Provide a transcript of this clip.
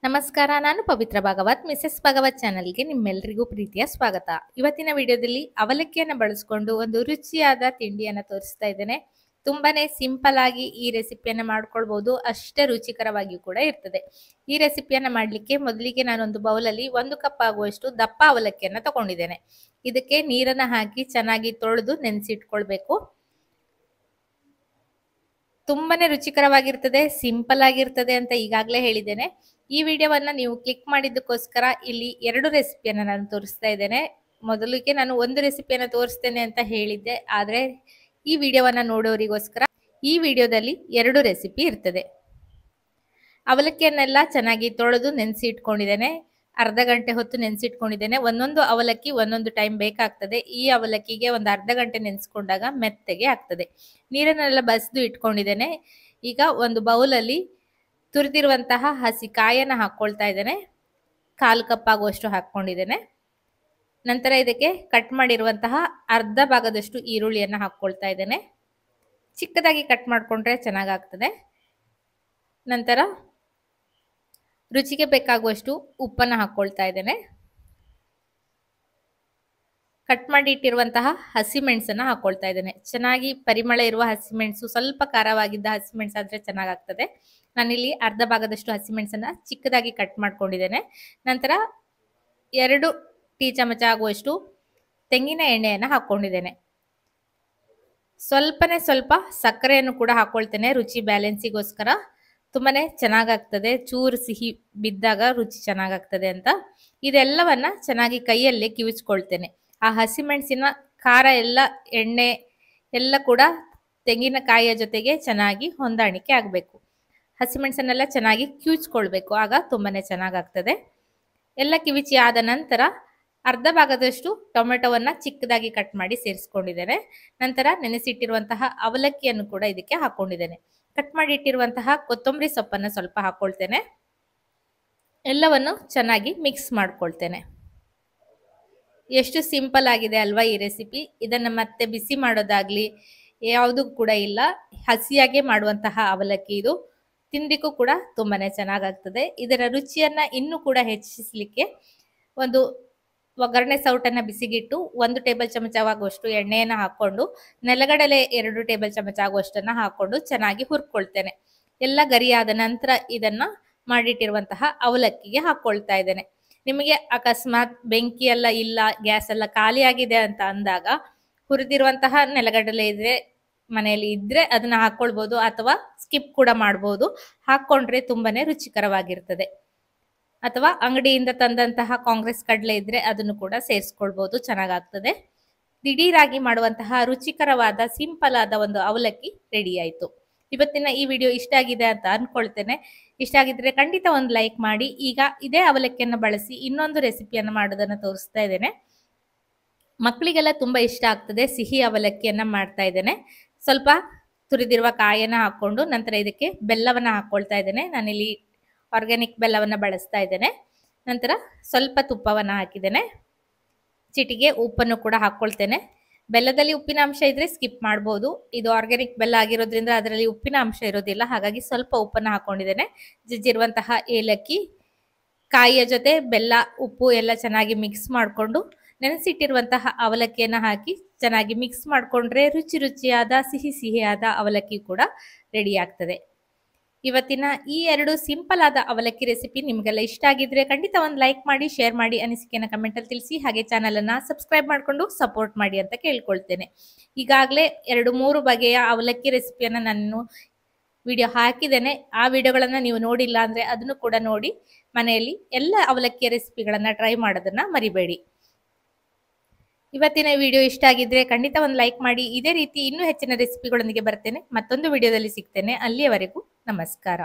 ನಮಸ್ಕಾರ, ನಾನು ಪವಿತ್ರ ಭಾಗವತ್ ಮಿಸೆಸ್ ಭಾಗವತ್ ಚಾನಲ್ಗೆ ನಿಮ್ಮೆಲ್ಲರಿಗೂ ಪ್ರೀತಿಯ ಸ್ವಾಗತ. ಇವತ್ತಿನ ವಿಡಿಯೋದಲ್ಲಿ ಅವಲಕ್ಕಿಯನ್ನು ಬಳಸಿಕೊಂಡು ಒಂದು ರುಚಿಯಾದ ತಿಂಡಿಯನ್ನು ತೋರಿಸ್ತಾ ಇದ್ದೇನೆ. ತುಂಬಾನೇ ಸಿಂಪಲ್ ಆಗಿ ಈ ರೆಸಿಪಿಯನ್ನು ಮಾಡ್ಕೊಳ್ಬಹುದು, ಅಷ್ಟೇ ರುಚಿಕರವಾಗಿಯೂ ಕೂಡ ಇರ್ತದೆ. ಈ ರೆಸಿಪಿಯನ್ನು ಮಾಡಲಿಕ್ಕೆ ಮೊದಲಿಗೆ ನಾನೊಂದು ಬೌಲಲ್ಲಿ 1 ಕಪ್ ಆಗುವಷ್ಟು ದಪ್ಪ ಅವಲಕ್ಕಿಯನ್ನು ತಗೊಂಡಿದ್ದೇನೆ. ಇದಕ್ಕೆ ನೀರನ್ನು ಹಾಕಿ ಚೆನ್ನಾಗಿ ತೊಳೆದು ನೆನೆಸಿಟ್ಕೊಳ್ಬೇಕು. ತುಂಬಾನೇ ರುಚಿಕರವಾಗಿರ್ತದೆ, ಸಿಂಪಲ್ ಆಗಿರ್ತದೆ ಅಂತ ಈಗಾಗಲೇ ಹೇಳಿದ್ದೇನೆ. ಈ ವಿಡಿಯೋವನ್ನ ನೀವು ಕ್ಲಿಕ್ ಮಾಡಿದ್ದಕ್ಕೋಸ್ಕರ ಇಲ್ಲಿ 2 ರೆಸಿಪಿಯನ್ನು ನಾನು ತೋರಿಸ್ತಾ ಇದ್ದೇನೆ. ಮೊದಲಿಗೆ ನಾನು ಒಂದು ರೆಸಿಪಿಯನ್ನು ತೋರಿಸ್ತೇನೆ ಅಂತ ಹೇಳಿದ್ದೆ, ಆದರೆ ಈ ವಿಡಿಯೋವನ್ನ ನೋಡೋರಿಗೋಸ್ಕರ ಈ ವಿಡಿಯೋದಲ್ಲಿ 2 ರೆಸಿಪಿ ಇರ್ತದೆ. ಅವಲಕ್ಕಿಯನ್ನೆಲ್ಲ ಚೆನ್ನಾಗಿ ತೊಳೆದು ನೆನೆಸಿ ಇಟ್ಕೊಂಡಿದ್ದೇನೆ. ಅರ್ಧ ಗಂಟೆ ಹೊತ್ತು ನೆನೆಸಿಟ್ಕೊಂಡಿದ್ದೇನೆ. ಒಂದೊಂದು ಅವಲಕ್ಕಿ ಒಂದೊಂದು ಟೈಮ್ ಬೇಕಾಗ್ತದೆ. ಈ ಅವಲಕ್ಕಿಗೆ ಒಂದು ಅರ್ಧ ಗಂಟೆ ನೆನೆಸ್ಕೊಂಡಾಗ ಮೆತ್ತಗೆ ಆಗ್ತದೆ. ನೀರನ್ನೆಲ್ಲ ಬಸಿದು ಇಟ್ಕೊಂಡಿದ್ದೇನೆ. ಈಗ ಒಂದು ಬೌಲಲ್ಲಿ ತುರಿದಿರುವಂತಹ ಹಸಿ ಕಾಯನ್ನು ಹಾಕ್ಕೊಳ್ತಾ ಇದ್ದೇನೆ. 1/4 ಕಪ್ ಆಗುವಷ್ಟು ಹಾಕ್ಕೊಂಡಿದ್ದೇನೆ. ನಂತರ ಇದಕ್ಕೆ ಕಟ್ ಮಾಡಿರುವಂತಹ ಅರ್ಧ ಭಾಗದಷ್ಟು ಈರುಳ್ಳಿಯನ್ನು ಹಾಕ್ಕೊಳ್ತಾ ಇದ್ದೇನೆ. ಚಿಕ್ಕದಾಗಿ ಕಟ್ ಮಾಡಿಕೊಂಡ್ರೆ ಚೆನ್ನಾಗಾಗ್ತದೆ. ನಂತರ ರುಚಿಗೆ ಬೇಕಾಗುವಷ್ಟು ಉಪ್ಪನ್ನು ಹಾಕ್ಕೊಳ್ತಾ ಇದ್ದೇನೆ. ಕಟ್ ಮಾಡಿ ಇಟ್ಟಿರುವಂತಹ ಹಸಿಮೆಣಸನ್ನು ಹಾಕ್ಕೊಳ್ತಾ ಇದ್ದೇನೆ. ಚೆನ್ನಾಗಿ ಪರಿಮಳ ಇರುವ ಹಸಿಮೆಣಸು, ಸ್ವಲ್ಪ ಖಾರವಾಗಿದ್ದ ಹಸಿಮೆಣಸು ಆದರೆ ಚೆನ್ನಾಗಾಗ್ತದೆ. ನಾನಿಲ್ಲಿ ಅರ್ಧ ಭಾಗದಷ್ಟು ಹಸಿಮೆಣಸನ್ನು ಚಿಕ್ಕದಾಗಿ ಕಟ್ ಮಾಡ್ಕೊಂಡಿದ್ದೇನೆ. ನಂತರ 2 ಟೀ ಚಮಚ ಆಗುವಷ್ಟು ತೆಂಗಿನ ಎಣ್ಣೆಯನ್ನು ಹಾಕ್ಕೊಂಡಿದ್ದೇನೆ. ಸ್ವಲ್ಪ ಸಕ್ಕರೆಯನ್ನು ಕೂಡ ಹಾಕ್ಕೊಳ್ತೇನೆ, ರುಚಿ ಬ್ಯಾಲೆನ್ಸಿಗೋಸ್ಕರ. ತುಂಬಾನೇ ಚೆನ್ನಾಗಾಗ್ತದೆ, ಚೂರು ಸಿಹಿ ಬಿದ್ದಾಗ ರುಚಿ ಚೆನ್ನಾಗಾಗ್ತದೆ ಅಂತ. ಇದೆಲ್ಲವನ್ನ ಚೆನ್ನಾಗಿ ಕೈಯಲ್ಲೇ ಕಿವುಚ್ಕೊಳ್ತೇನೆ. ಆ ಹಸಿಮೆಣಸಿನ ಖಾರ ಎಲ್ಲ, ಎಣ್ಣೆ ಎಲ್ಲ ಕೂಡ ತೆಂಗಿನಕಾಯಿಯ ಜೊತೆಗೆ ಚೆನ್ನಾಗಿ ಹೊಂದಾಣಿಕೆ ಆಗಬೇಕು. ಹಸಿಮೆಣಸನ್ನೆಲ್ಲ ಚೆನ್ನಾಗಿ ಕಿವುಚ್ಕೊಳ್ಬೇಕು, ಆಗ ತುಂಬಾನೇ ಚೆನ್ನಾಗಾಗ್ತದೆ. ಎಲ್ಲ ಕಿವಿಚಿ ಆದ ನಂತರ ಅರ್ಧ ಭಾಗದಷ್ಟು ಟೊಮೆಟೊವನ್ನ ಚಿಕ್ಕದಾಗಿ ಕಟ್ ಮಾಡಿ ಸೇರಿಸ್ಕೊಂಡಿದ್ದೇನೆ. ನಂತರ ನೆನೆಸಿಟ್ಟಿರುವಂತಹ ಅವಲಕ್ಕಿಯನ್ನು ಕೂಡ ಇದಕ್ಕೆ ಹಾಕೊಂಡಿದ್ದೇನೆ. ಕಟ್ ಮಾಡಿ ಇಟ್ಟಿರುವಂತಹ ಕೊತ್ತಂಬರಿ ಸೊಪ್ಪನ್ನು ಸ್ವಲ್ಪ ಹಾಕೊಳ್ತೇನೆ. ಎಲ್ಲವನ್ನು ಚೆನ್ನಾಗಿ ಮಿಕ್ಸ್ ಮಾಡ್ಕೊಳ್ತೇನೆ. ಎಷ್ಟು ಸಿಂಪಲ್ ಆಗಿದೆ ಅಲ್ವಾ ಈ ರೆಸಿಪಿ. ಇದನ್ನು ಮತ್ತೆ ಬಿಸಿ ಮಾಡೋದಾಗ್ಲಿ ಯಾವುದು ಕೂಡ ಇಲ್ಲ, ಹಸಿಯಾಗೆ ಮಾಡುವಂತಹ ಅವಲಕ್ಕಿ ಇದು. ತಿನ್ಲಿಕ್ಕೂ ಕೂಡ ತುಂಬಾನೇ ಚೆನ್ನಾಗಾಗ್ತದೆ. ಇದರ ರುಚಿಯನ್ನ ಇನ್ನೂ ಕೂಡ ಹೆಚ್ಚಿಸಲಿಕ್ಕೆ ಒಂದು ಒಗ್ಗರಣೆ ಸೌಟನ್ನ ಬಿಸಿಗಿಟ್ಟು 1 ಟೇಬಲ್ ಚಮಚ ಆಗುವಷ್ಟು ಎಣ್ಣೆಯನ್ನು ಹಾಕೊಂಡು ನೆಲಗಡಲೆ 2 ಟೇಬಲ್ ಚಮಚ ಆಗುವಷ್ಟನ್ನ ಹಾಕೊಂಡು ಚೆನ್ನಾಗಿ ಹುರ್ಕೊಳ್ತೇನೆ. ಎಲ್ಲ ಗರಿಯಾದ ನಂತರ ಇದನ್ನ ಮಾಡಿಟ್ಟಿರುವಂತಹ ಅವಲಕ್ಕಿಗೆ ಹಾಕೊಳ್ತಾ ಇದ್ದೇನೆ. ನಿಮಗೆ ಅಕಸ್ಮಾತ್ ಬೆಂಕಿ ಎಲ್ಲ ಇಲ್ಲ, ಗ್ಯಾಸ್ ಎಲ್ಲ ಖಾಲಿ ಆಗಿದೆ ಅಂತ ಅಂದಾಗ ಹುರಿದಿರುವಂತಹ ನೆಲಗಡಲೆ ಇದ್ರೆ ಮನೆಯಲ್ಲಿ ಇದ್ರೆ ಅದನ್ನ ಹಾಕೊಳ್ಬಹುದು, ಅಥವಾ ಸ್ಕಿಪ್ ಕೂಡ ಮಾಡಬಹುದು. ಹಾಕೊಂಡ್ರೆ ತುಂಬಾನೇ ರುಚಿಕರವಾಗಿರ್ತದೆ. ಅಥವಾ ಅಂಗಡಿಯಿಂದ ತಂದಂತಹ ಕಾಂಗ್ರೆಸ್ ಕಡಲೆ ಇದ್ರೆ ಅದನ್ನು ಕೂಡ ಸೇರಿಸ್ಕೊಳ್ಬಹುದು, ಚೆನ್ನಾಗಾಗ್ತದೆ. ದಿಢೀರಾಗಿ ಮಾಡುವಂತಹ ರುಚಿಕರವಾದ ಸಿಂಪಲ್ ಆದ ಒಂದು ಅವಲಕ್ಕಿ ರೆಡಿ ಆಯ್ತು. ಇವತ್ತಿನ ಈ ವಿಡಿಯೋ ಇಷ್ಟ ಆಗಿದೆ ಅಂತ ಅನ್ಕೊಳ್ತೇನೆ. ಇಷ್ಟ ಆಗಿದ್ರೆ ಖಂಡಿತ ಒಂದು ಲೈಕ್ ಮಾಡಿ. ಈಗ ಇದೇ ಅವಲಕ್ಕಿಯನ್ನು ಬಳಸಿ ಇನ್ನೊಂದು ರೆಸಿಪಿಯನ್ನು ಮಾಡೋದನ್ನ ತೋರಿಸ್ತಾ ಇದ್ದೇನೆ. ಮಕ್ಕಳಿಗೆಲ್ಲ ತುಂಬಾ ಇಷ್ಟ ಆಗ್ತದೆ. ಸಿಹಿ ಅವಲಕ್ಕಿಯನ್ನ ಮಾಡ್ತಾ ಇದ್ದೇನೆ. ಸ್ವಲ್ಪ ತುರಿದಿರುವ ಕಾಯನ್ನು ಹಾಕೊಂಡು ನಂತರ ಇದಕ್ಕೆ ಬೆಲ್ಲವನ್ನ ಹಾಕೊಳ್ತಾ ಇದ್ದೇನೆ. ನಾನಿಲ್ಲಿ ಆರ್ಗ್ಯಾನಿಕ್ ಬೆಲ್ಲವನ್ನು ಬಳಸ್ತಾ ಇದ್ದೇನೆ. ನಂತರ ಸ್ವಲ್ಪ ತುಪ್ಪವನ್ನು ಹಾಕಿದ್ದೇನೆ. ಚಿಟಿಗೆ ಉಪ್ಪನ್ನು ಕೂಡ ಹಾಕ್ಕೊಳ್ತೇನೆ. ಬೆಲ್ಲದಲ್ಲಿ ಉಪ್ಪಿನ ಅಂಶ ಇದ್ರೆ ಸ್ಕಿಪ್ ಮಾಡ್ಬೋದು. ಇದು ಆರ್ಗ್ಯಾನಿಕ್ ಬೆಲ್ಲ ಆಗಿರೋದ್ರಿಂದ ಅದರಲ್ಲಿ ಉಪ್ಪಿನ ಅಂಶ ಇರೋದಿಲ್ಲ, ಹಾಗಾಗಿ ಸ್ವಲ್ಪ ಉಪ್ಪನ್ನು ಹಾಕೊಂಡಿದ್ದೇನೆ. ಜಜ್ಜಿರುವಂತಹ ಏಲಕ್ಕಿ, ಕಾಯಿಯ ಜೊತೆ ಬೆಲ್ಲ, ಉಪ್ಪು ಎಲ್ಲ ಚೆನ್ನಾಗಿ ಮಿಕ್ಸ್ ಮಾಡಿಕೊಂಡು ನೆನೆಸಿಟ್ಟಿರುವಂತಹ ಅವಲಕ್ಕಿಯನ್ನು ಹಾಕಿ ಚೆನ್ನಾಗಿ ಮಿಕ್ಸ್ ಮಾಡಿಕೊಂಡ್ರೆ ರುಚಿಯಾದ ಸಿಹಿಯಾದ ಅವಲಕ್ಕಿ ಕೂಡ ರೆಡಿ ಆಗ್ತದೆ. ಇವತ್ತಿನ ಈ 2 ಸಿಂಪಲ್ ಆದ ಅವಲಕ್ಕಿ ರೆಸಿಪಿ ನಿಮಗೆಲ್ಲ ಇಷ್ಟ ಆಗಿದ್ರೆ ಖಂಡಿತ ಒಂದು ಲೈಕ್ ಮಾಡಿ, ಶೇರ್ ಮಾಡಿ, ಅನಿಸಿಕೆಯನ್ನು ಕಮೆಂಟಲ್ಲಿ ತಿಳಿಸಿ. ಹಾಗೆ ಚಾನಲನ್ನು ಸಬ್ಸ್ಕ್ರೈಬ್ ಮಾಡಿಕೊಂಡು ಸಪೋರ್ಟ್ ಮಾಡಿ ಅಂತ ಕೇಳ್ಕೊಳ್ತೇನೆ. ಈಗಾಗಲೇ 2-3 ಬಗೆಯ ಅವಲಕ್ಕಿ ರೆಸಿಪಿಯನ್ನು ನಾನು ವಿಡಿಯೋ ಹಾಕಿದ್ದೇನೆ. ಆ ವಿಡಿಯೋಗಳನ್ನು ನೀವು ನೋಡಿಲ್ಲ ಅಂದರೆ ಅದನ್ನು ಕೂಡ ನೋಡಿ ಮನೆಯಲ್ಲಿ ಎಲ್ಲ ಅವಲಕ್ಕಿಯ ರೆಸಿಪಿಗಳನ್ನು ಟ್ರೈ ಮಾಡೋದನ್ನ ಮರಿಬೇಡಿ. ಇವತ್ತಿನ ವಿಡಿಯೋ ಇಷ್ಟ ಆಗಿದ್ರೆ ಖಂಡಿತ ಒಂದು ಲೈಕ್ ಮಾಡಿ. ಇದೇ ರೀತಿ ಇನ್ನೂ ಹೆಚ್ಚಿನ ರೆಸಿಪಿಗಳೊಂದಿಗೆ ಬರ್ತೇನೆ. ಮತ್ತೊಂದು ವಿಡಿಯೋದಲ್ಲಿ ಸಿಗ್ತೇನೆ. ಅಲ್ಲಿಯವರೆಗೂ ನಮಸ್ಕಾರ.